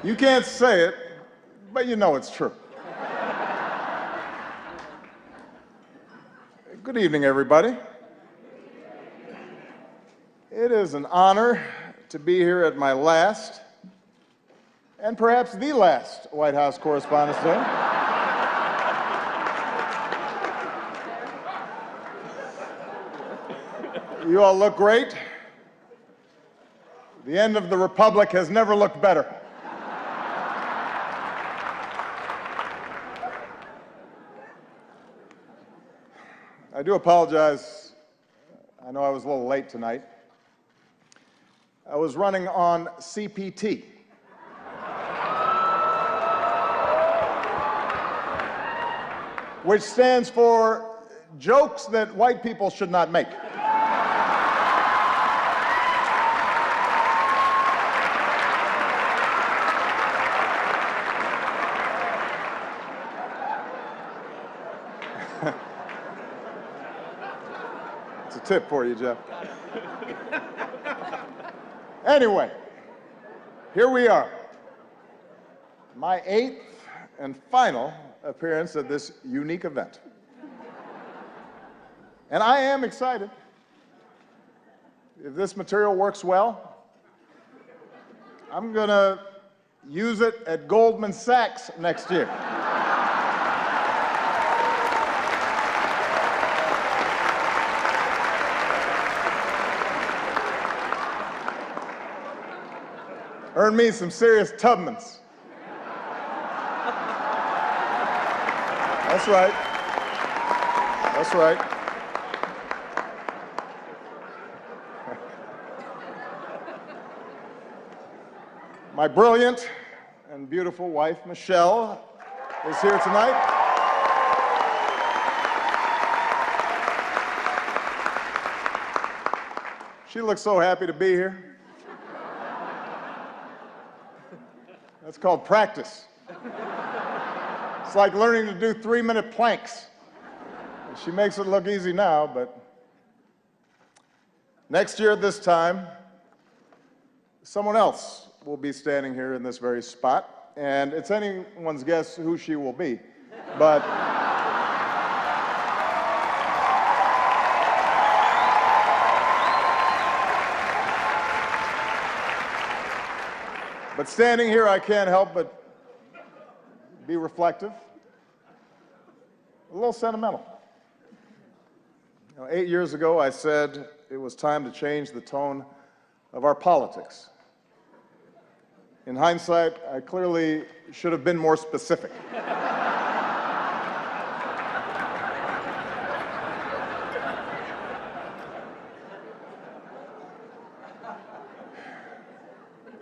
You can't say it, but you know it's true. Good evening, everybody. It is an honor to be here at my last, and perhaps the last, White House Correspondents' Day. You all look great. The end of the Republic has never looked better. I do apologize. I know I was a little late tonight. I was running on CPT. Which stands for jokes that white people should not make. It's a tip for you, Jeff. Anyway, here we are. My 8th and final appearance at this unique event. And I am excited. If this material works well, I'm going to use it at Goldman Sachs next year. Earn me some serious Tubmans. That's right. That's right. My brilliant and beautiful wife, Michelle, is here tonight. She looks so happy to be here. That's called practice. It's like learning to do 3-minute planks. She makes it look easy now, but next year at this time, someone else will be standing here in this very spot, and it's anyone's guess who she will be. But standing here, I can't help but be reflective, a little sentimental. 8 years ago, I said it was time to change the tone of our politics. In hindsight, I clearly should have been more specific.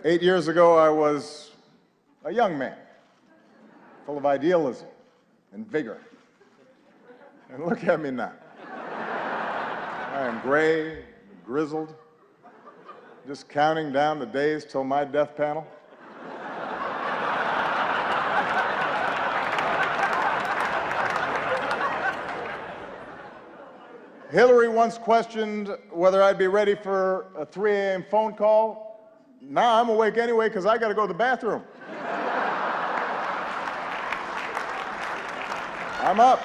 Eight years ago, I was a young man, full of idealism and vigor. And look at me now. I am gray, grizzled, just counting down the days till my death panel. Hillary once questioned whether I'd be ready for a 3 a.m. phone call. Now I'm awake anyway because I got to go to the bathroom. I'm up.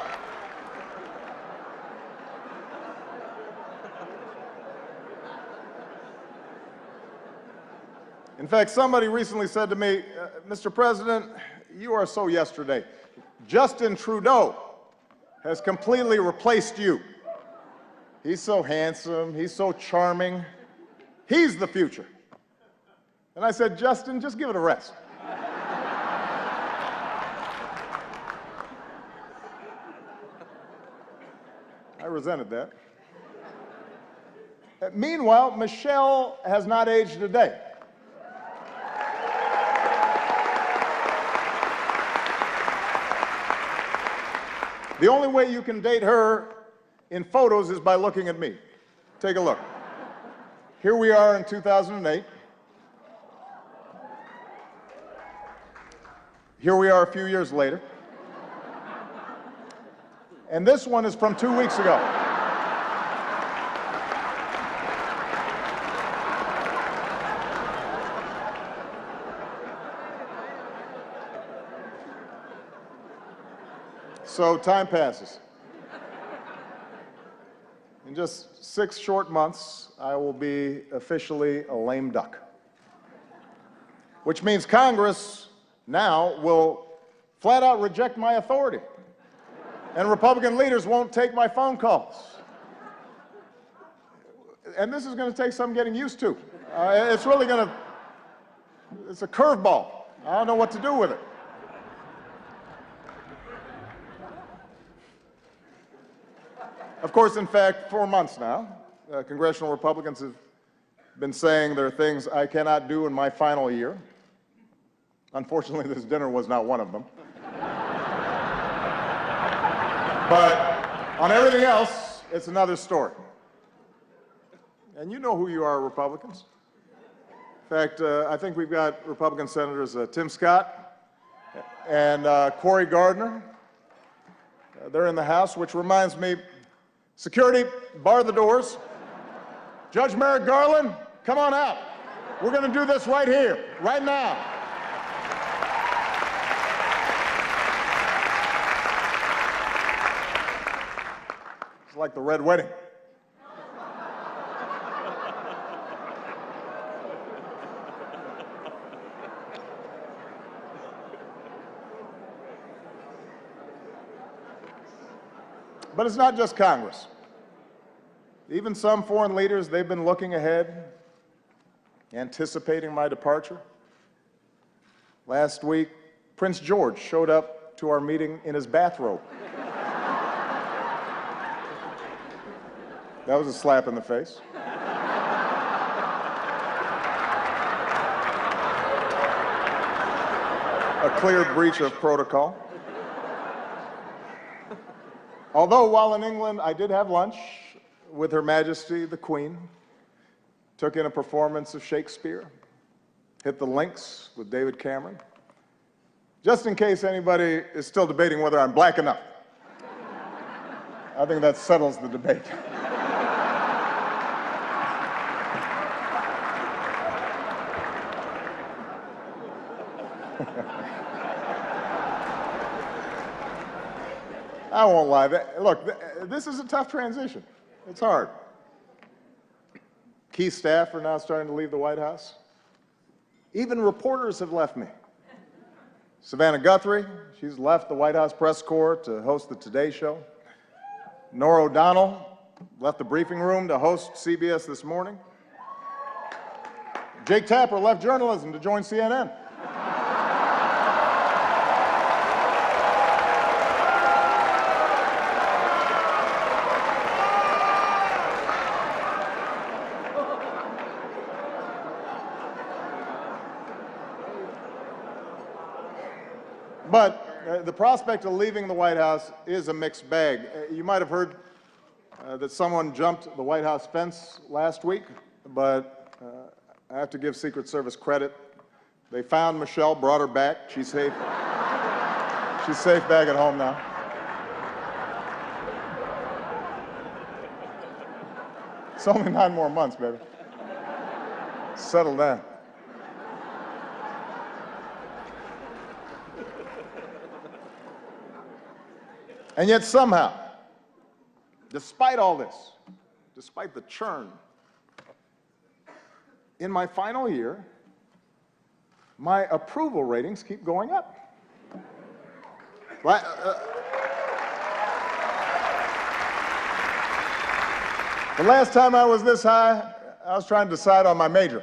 In fact, somebody recently said to me, Mr. President, you are so yesterday. Justin Trudeau has completely replaced you. He's so handsome, he's so charming. He's the future. And I said, Justin, just give it a rest. I resented that. Meanwhile, Michelle has not aged a day. The only way you can date her in photos is by looking at me. Take a look. Here we are in 2008. Here we are a few years later. And this one is from 2 weeks ago. So time passes. In just 6 short months, I will be officially a lame duck, which means Congress now will flat out reject my authority, and Republican leaders won't take my phone calls. And this is going to take some getting used to. It's really going to, it's a curveball. I don't know what to do with it. Of course, in fact, 4 months now, congressional Republicans have been saying there are things I cannot do in my final year. Unfortunately, this dinner was not one of them. But on everything else, it's another story. And you know who you are, Republicans. In fact, I think we've got Republican Senators Tim Scott and Cory Gardner. They're in the House, which reminds me, security, bar the doors. Judge Merrick Garland, come on out. We're going to do this right here, right now. It's like the Red Wedding. But it's not just Congress. Even some foreign leaders, they've been looking ahead, anticipating my departure. Last week, Prince George showed up to our meeting in his bathrobe. That was a slap in the face. A clear breach of protocol. Although while in England, I did have lunch with Her Majesty the Queen, took in a performance of Shakespeare, hit the links with David Cameron, just in case anybody is still debating whether I'm black enough. I think that settles the debate. I won't lie. Look, this is a tough transition. It's hard. Key staff are now starting to leave the White House. Even reporters have left me. Savannah Guthrie, she's left the White House press corps to host the Today Show. Norah O'Donnell left the briefing room to host CBS This Morning. Jake Tapper left journalism to join CNN. But the prospect of leaving the White House is a mixed bag. You might have heard that someone jumped the White House fence last week, but I have to give Secret Service credit. They found Michelle, brought her back. She's safe. She's safe back at home now. It's only 9 more months, baby. Settle down. And yet somehow, despite all this, despite the churn, in my final year, my approval ratings keep going up. The last time I was this high, I was trying to decide on my major.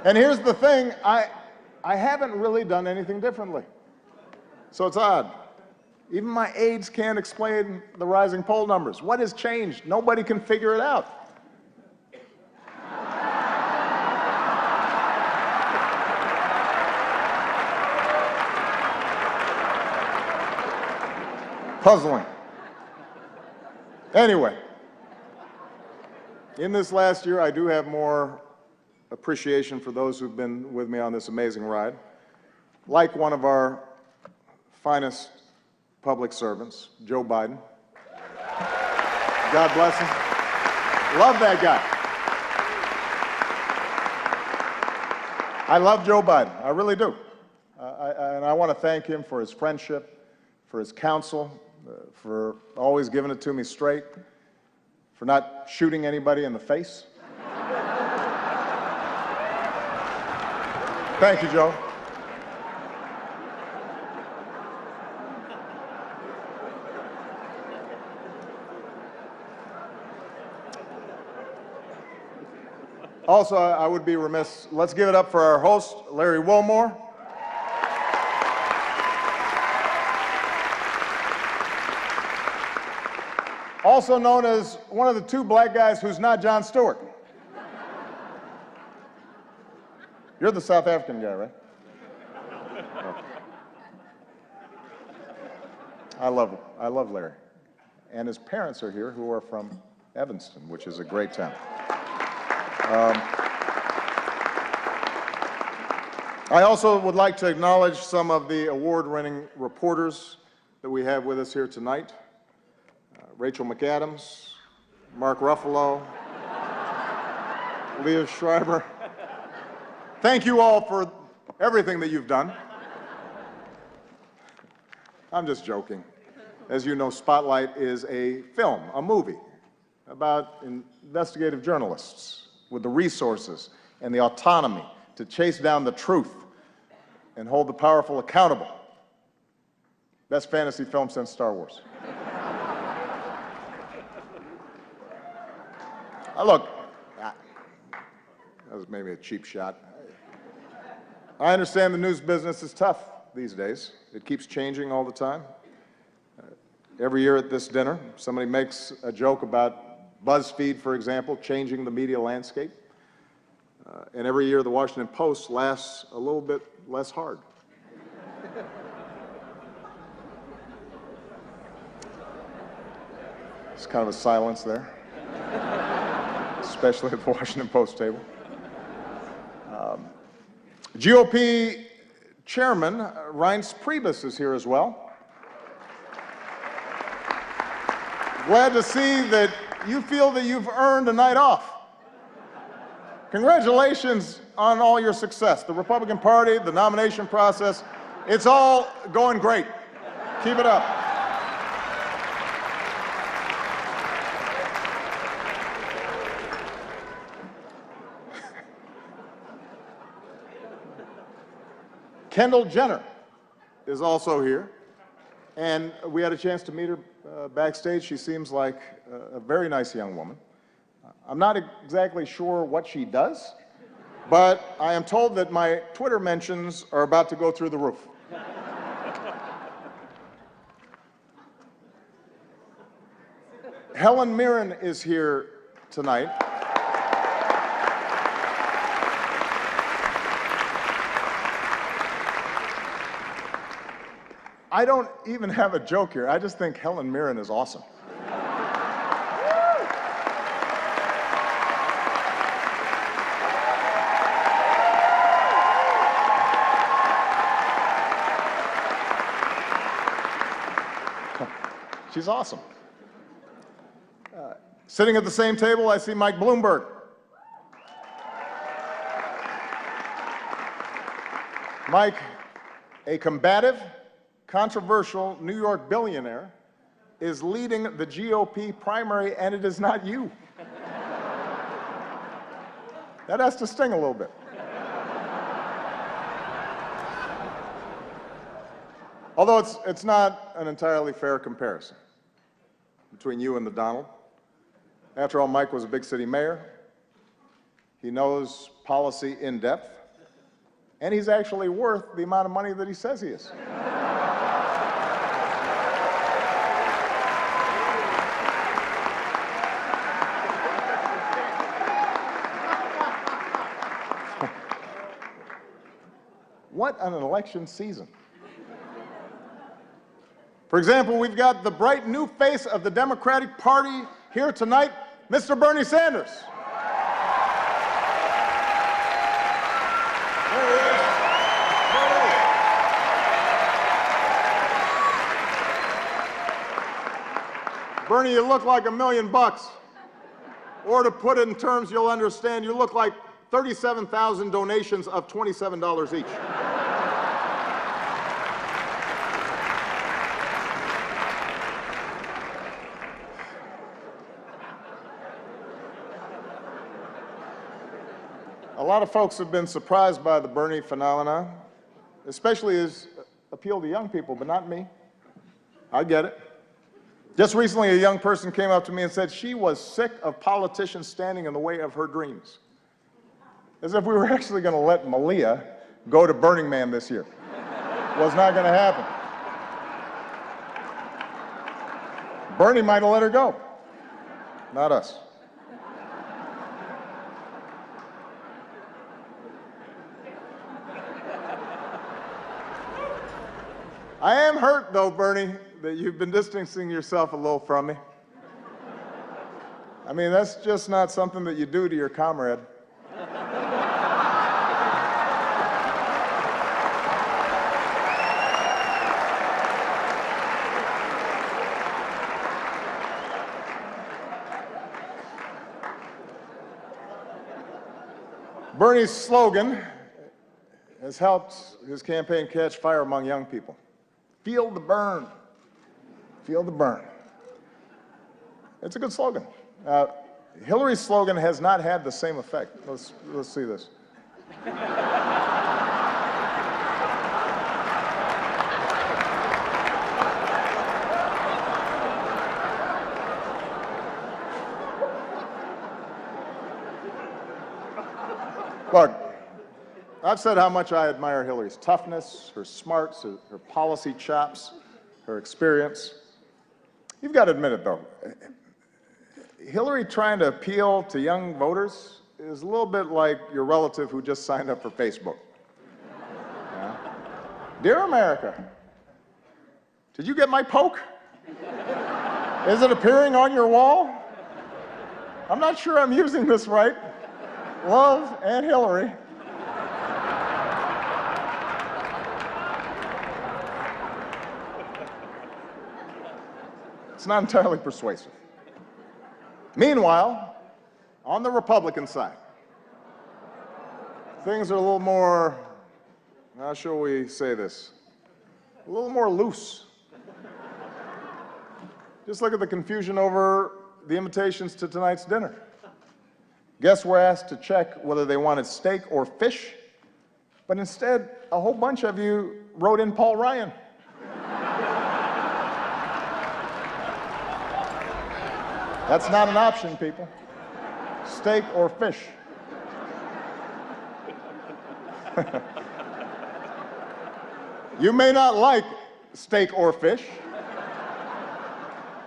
And here's the thing, I haven't really done anything differently. So it's odd. Even my aides can't explain the rising poll numbers. What has changed? Nobody can figure it out. Puzzling. Anyway, in this last year, I do have more appreciation for those who've been with me on this amazing ride. Like one of our finest public servants, Joe Biden. God bless him. Love that guy. I love Joe Biden. I really do. And I want to thank him for his friendship, for his counsel, for always giving it to me straight, for not shooting anybody in the face. Thank you, Joe. Also, I would be remiss, let's give it up for our host, Larry Wilmore. Also known as one of the two black guys who's not Jon Stewart. You're the South African guy, right? Okay. I love Larry. And his parents are here, who are from Evanston, which is a great town. I also would like to acknowledge some of the award-winning reporters that we have with us here tonight. Rachel McAdams, Mark Ruffalo, Leah Schreiber. Thank you all for everything that you've done. I'm just joking. As you know, Spotlight is a film, a movie, about investigative journalists with the resources and the autonomy to chase down the truth and hold the powerful accountable. Best fantasy film since Star Wars. Look, that was maybe a cheap shot. I understand the news business is tough these days. It keeps changing all the time. Every year at this dinner, somebody makes a joke about BuzzFeed, for example, changing the media landscape. And every year the Washington Post laughs a little bit less hard. It's kind of a silence there, especially at the Washington Post table. GOP Chairman Reince Priebus is here as well. Glad to see that you feel that you've earned a night off. Congratulations on all your success. The Republican Party, the nomination process, it's all going great. Keep it up. Kendall Jenner is also here, and we had a chance to meet her backstage. She seems like a very nice young woman. I'm not exactly sure what she does, but I am told that my Twitter mentions are about to go through the roof. Helen Mirren is here tonight. I don't even have a joke here. I just think Helen Mirren is awesome. She's awesome. Sitting at the same table, I see Mike Bloomberg. Mike, a combative, controversial New York billionaire, is leading the GOP primary, and it is not you. That has to sting a little bit. Although it's not an entirely fair comparison between you and the Donald. After all, Mike was a big city mayor. He knows policy in depth, and he's actually worth the amount of money that he says he is. What an election season. For example, we've got the bright new face of the Democratic Party here tonight, Mr. Bernie Sanders. There he is. Bernie, you look like $1 million. Or to put it in terms you'll understand, you look like 37,000 donations of $27 each. A lot of folks have been surprised by the Bernie phenomenon, especially his appeal to young people, but not me. I get it. Just recently, a young person came up to me and said she was sick of politicians standing in the way of her dreams. As if we were actually going to let Malia go to Burning Man this year. Was not going to happen. Bernie might have let her go, not us. I am hurt, though, Bernie, that you've been distancing yourself a little from me. I mean, that's just not something that you do to your comrade. Bernie's slogan has helped his campaign catch fire among young people. Feel the burn. Feel the burn. It's a good slogan. Hillary's slogan has not had the same effect. Let's see this. Look, I've said how much I admire Hillary's toughness, her smarts, her policy chops, her experience. You've got to admit it, though. Hillary trying to appeal to young voters is a little bit like your relative who just signed up for Facebook. Yeah. Dear America, did you get my poke? Is it appearing on your wall? I'm not sure I'm using this right. Love, Aunt Hillary. It's not entirely persuasive. Meanwhile, on the Republican side, things are a little more, how shall we say this, a little more loose. Just look at the confusion over the invitations to tonight's dinner. Guests were asked to check whether they wanted steak or fish, but instead, a whole bunch of you wrote in Paul Ryan. That's not an option, people. Steak or fish. You may not like steak or fish,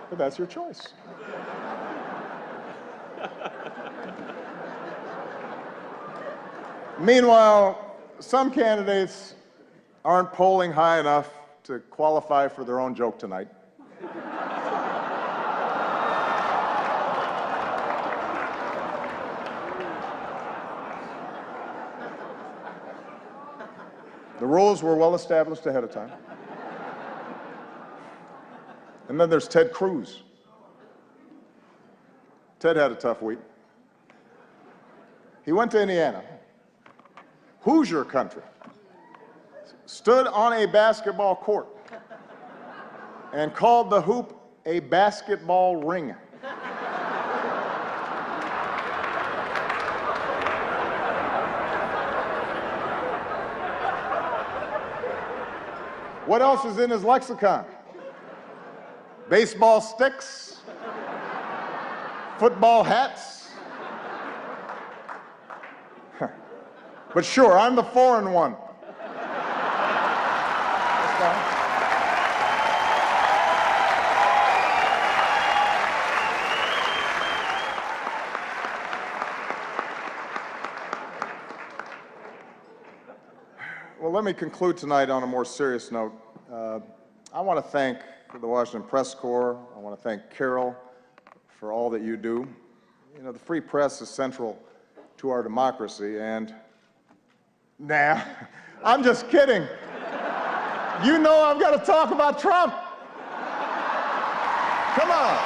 but that's your choice. Meanwhile, some candidates aren't polling high enough to qualify for their own joke tonight. The rules were well established ahead of time. And then there's Ted Cruz. Ted had a tough week. He went to Indiana, Hoosier country, stood on a basketball court, and called the hoop a basketball ring. What else is in his lexicon? Baseball sticks, football hats. But sure, I'm the foreign one. That's fine. Well, let me conclude tonight on a more serious note. I want to thank the Washington Press Corps. I want to thank Carol for all that you do. You know, the free press is central to our democracy, and nah, I'm just kidding. You know I've got to talk about Trump. Come on.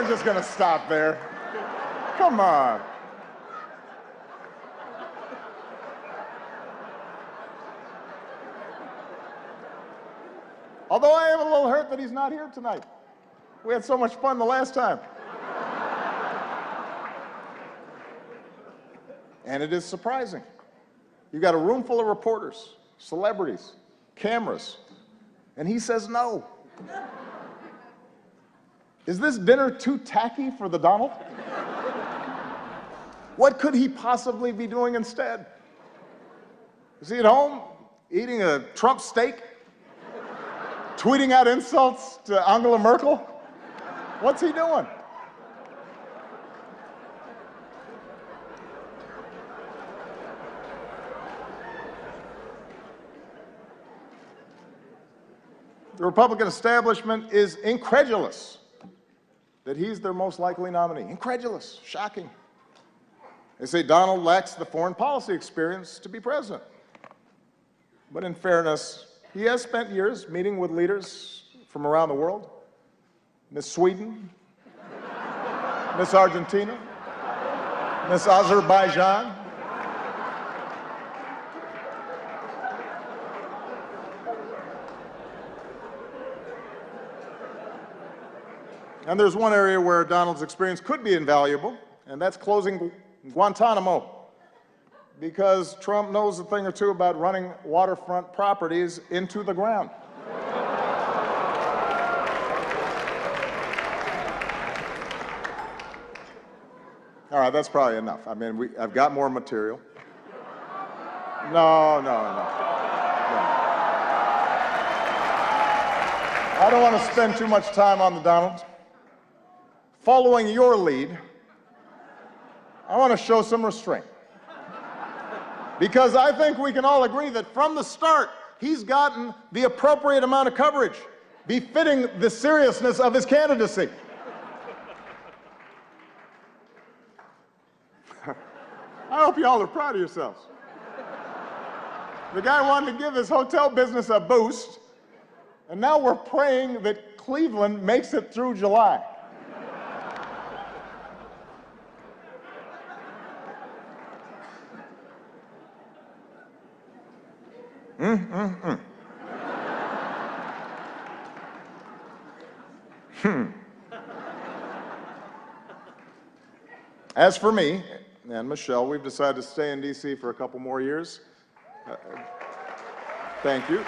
weren't just going to stop there. Come on. Although I am a little hurt that he's not here tonight. We had so much fun the last time. And it is surprising. You've got a room full of reporters, celebrities, cameras, and he says no. Is this dinner too tacky for the Donald? What could he possibly be doing instead? Is he at home eating a Trump steak? Tweeting out insults to Angela Merkel? What's he doing? The Republican establishment is incredulous that he's their most likely nominee. Incredulous, shocking. They say Donald lacks the foreign policy experience to be president. But in fairness, he has spent years meeting with leaders from around the world. Miss Sweden, Miss Argentina, Miss Azerbaijan. And there's one area where Donald's experience could be invaluable, and that's closing Guantanamo. Because Trump knows a thing or two about running waterfront properties into the ground. All right, that's probably enough. I mean, I've got more material. No. I don't want to spend too much time on the Donald. Following your lead, I want to show some restraint. Because I think we can all agree that from the start, he's gotten the appropriate amount of coverage, befitting the seriousness of his candidacy. I hope you all are proud of yourselves. The guy wanted to give his hotel business a boost, and now we're praying that Cleveland makes it through July. As for me and Michelle, we've decided to stay in D.C. for a couple more years. Thank you.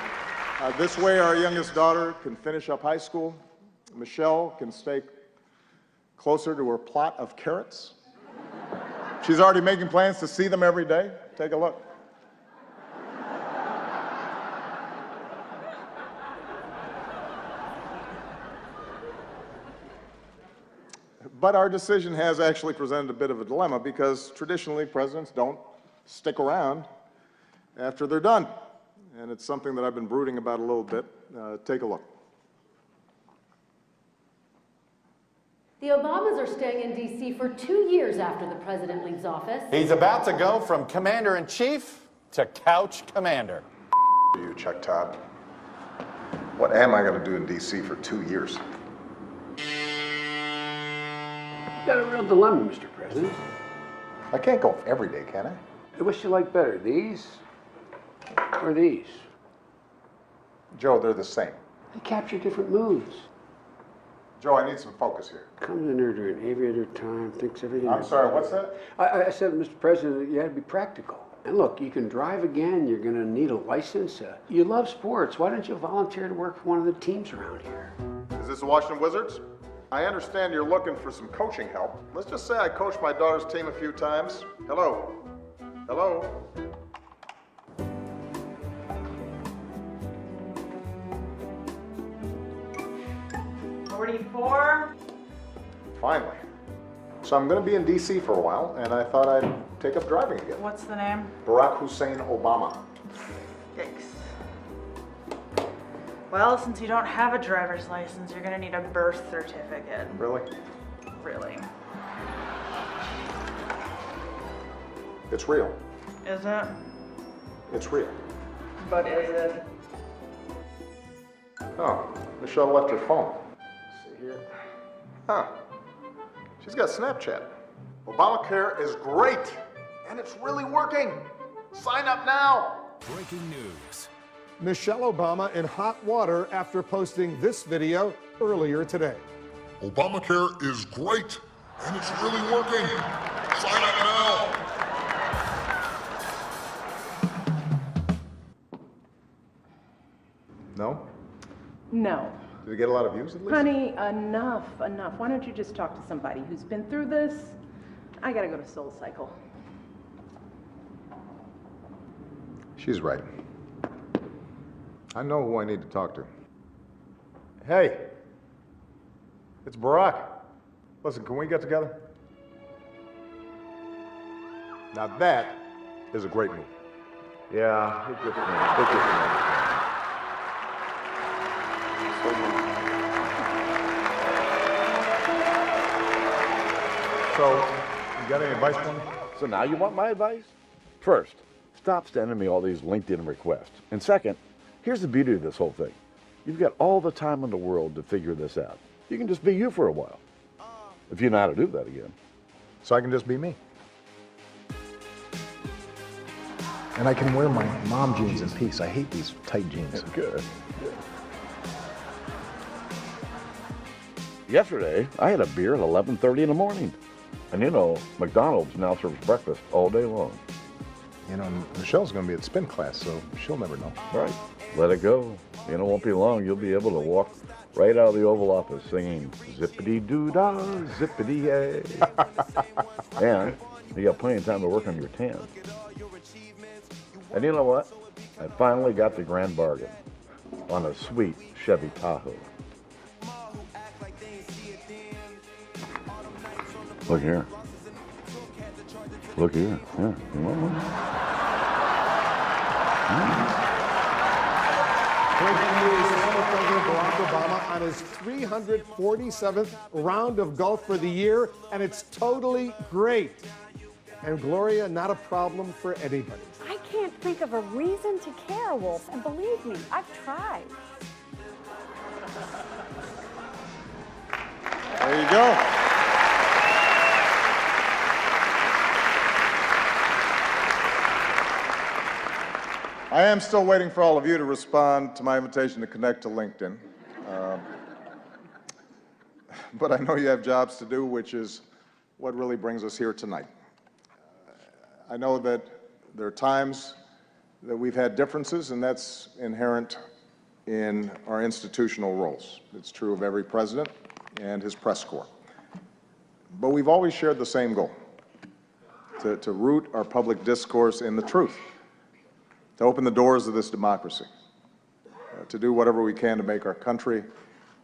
This way, our youngest daughter can finish up high school. Michelle can stay closer to her plot of carrots. She's already making plans to see them every day. Take a look. But our decision has actually presented a bit of a dilemma because traditionally presidents don't stick around after they're done. And it's something that I've been brooding about a little bit. Take a look. The Obamas are staying in D.C. for 2 years after the president leaves office. He's about to go from commander-in-chief to couch commander. You, Chuck Todd. What am I going to do in D.C. for 2 years? You've got a real dilemma, Mr. President. I can't go every day, can I? Which you like better, these or these? Joe, they're the same. They capture different moods. Joe, I need some focus here. Comes in there during aviator time, thinks everything. I'm sorry, what's that? I said, Mr. President, you had to be practical. And look, you can drive again, you're going to need a license. You love sports. Why don't you volunteer to work for one of the teams around here? Is this the Washington Wizards? I understand you're looking for some coaching help. Let's just say I coached my daughter's team a few times. Hello? Hello? $44. Finally. So I'm going to be in D.C. for a while, and I thought I'd take up driving again. What's the name? Barack Hussein Obama. Yikes. Well, since you don't have a driver's license, you're gonna need a birth certificate. Really? Really. It's real. Is it? It's real. But is it? Oh, Michelle left her phone. Let's see here. Huh. She's got Snapchat. Obamacare is great, and it's really working. Sign up now. Breaking news. Michelle Obama in hot water after posting this video earlier today. Obamacare is great, and it's really working. Sign up now. No? No. Did it get a lot of views at least? Honey, enough. Why don't you just talk to somebody who's been through this? I gotta go to Soul Cycle. She's right. I know who I need to talk to. Hey, it's Barack. Listen, can we get together? Now that is a great move. Yeah, it just So, you got any advice for me? So now you want my advice? First, stop sending me all these LinkedIn requests. And second, here's the beauty of this whole thing. You've got all the time in the world to figure this out. You can just be you for a while. If you know how to do that again. So I can just be me. And I can wear my mom jeans in peace. I hate these tight jeans. Good. Yesterday, I had a beer at 11:30 in the morning. And you know, McDonald's now serves breakfast all day long. You know, Michelle's going to be at spin class, so she'll never know. Right. Let it go. You know, it won't be long. You'll be able to walk right out of the Oval Office singing zippity-doo-dah, zippity-yay. And you got plenty of time to work on your tan. And you know what? I finally got the grand bargain on a sweet Chevy Tahoe. Look here. Look here. Yeah. You want one? Breaking news, former President Barack Obama on his 347th round of golf for the year, and it's totally great. And Gloria, not a problem for anybody. I can't think of a reason to care, Wolf, and believe me, I've tried. There you go. I am still waiting for all of you to respond to my invitation to connect to LinkedIn. But I know you have jobs to do, which is what really brings us here tonight. I know that there are times that we've had differences, and that's inherent in our institutional roles. It's true of every president and his press corps. But we've always shared the same goal, to root our public discourse in the truth, to open the doors of this democracy, to do whatever we can to make our country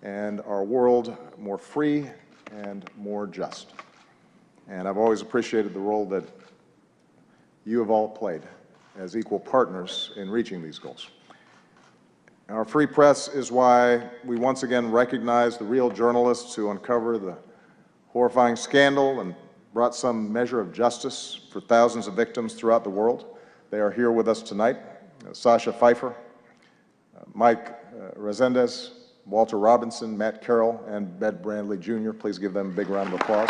and our world more free and more just. And I've always appreciated the role that you have all played as equal partners in reaching these goals. Our free press is why we once again recognize the real journalists who uncover the horrifying scandal and brought some measure of justice for thousands of victims throughout the world. They are here with us tonight. Sasha Pfeiffer, Mike Resendez, Walter Robinson, Matt Carroll, and Bed Brandley Jr. Please give them a big round of applause.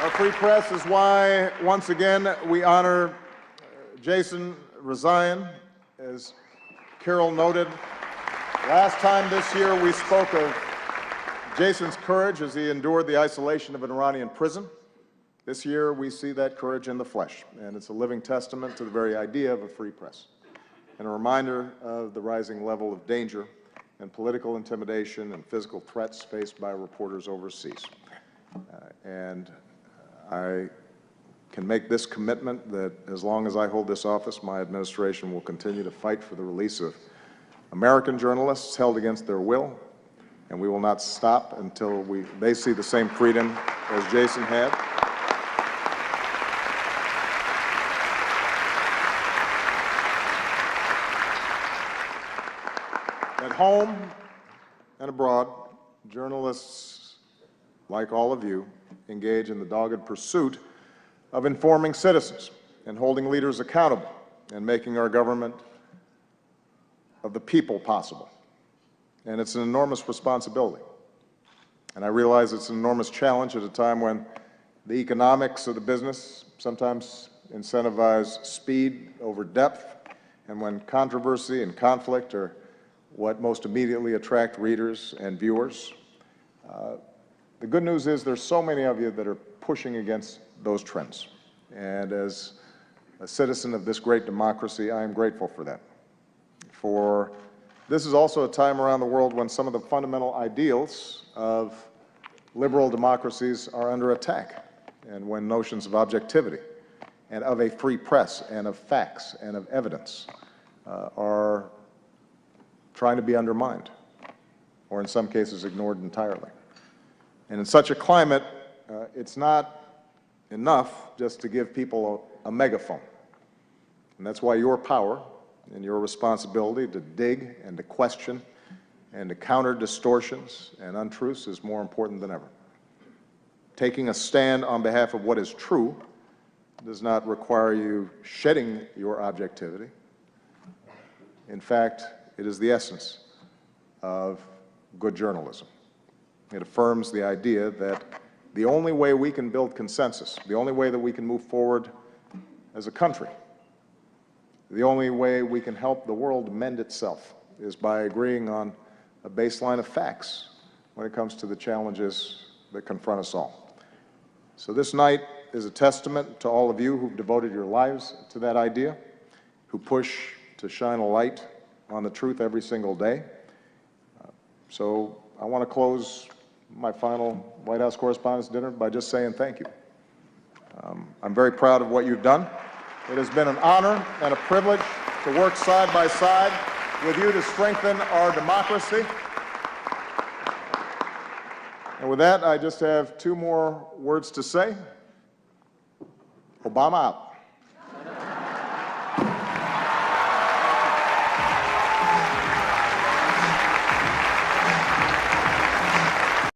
Our free press is why, once again, we honor Jason Rezaian. As Carol noted, last time this year we spoke of Jason's courage as he endured the isolation of an Iranian prison. This year we see that courage in the flesh, and it's a living testament to the very idea of a free press, and a reminder of the rising level of danger and political intimidation and physical threats faced by reporters overseas. I can make this commitment that as long as I hold this office, my administration will continue to fight for the release of American journalists held against their will, and we will not stop until they see the same freedom as Jason had. At home and abroad, journalists, like all of you, engage in the dogged pursuit of informing citizens and holding leaders accountable and making our government of the people possible. And it's an enormous responsibility. And I realize it's an enormous challenge at a time when the economics of the business sometimes incentivize speed over depth, and when controversy and conflict are what most immediately attract readers and viewers. The good news is there's so many of you that are pushing against those trends. And as a citizen of this great democracy, I am grateful for that. For this is also a time around the world when some of the fundamental ideals of liberal democracies are under attack, and when notions of objectivity and of a free press and of facts and of evidence are trying to be undermined, or in some cases ignored entirely. And in such a climate, it's not enough just to give people a megaphone. And that's why your power and your responsibility to dig and to question and to counter distortions and untruths is more important than ever. Taking a stand on behalf of what is true does not require you shedding your objectivity. In fact, it is the essence of good journalism. It affirms the idea that the only way we can build consensus, the only way that we can move forward as a country, the only way we can help the world mend itself is by agreeing on a baseline of facts when it comes to the challenges that confront us all. So this night is a testament to all of you who've devoted your lives to that idea, who push to shine a light on the truth every single day. So I want to close my final White House Correspondents' Dinner by just saying thank you. I'm very proud of what you've done. It has been an honor and a privilege to work side by side with you to strengthen our democracy. And with that, I just have two more words to say. Obama out.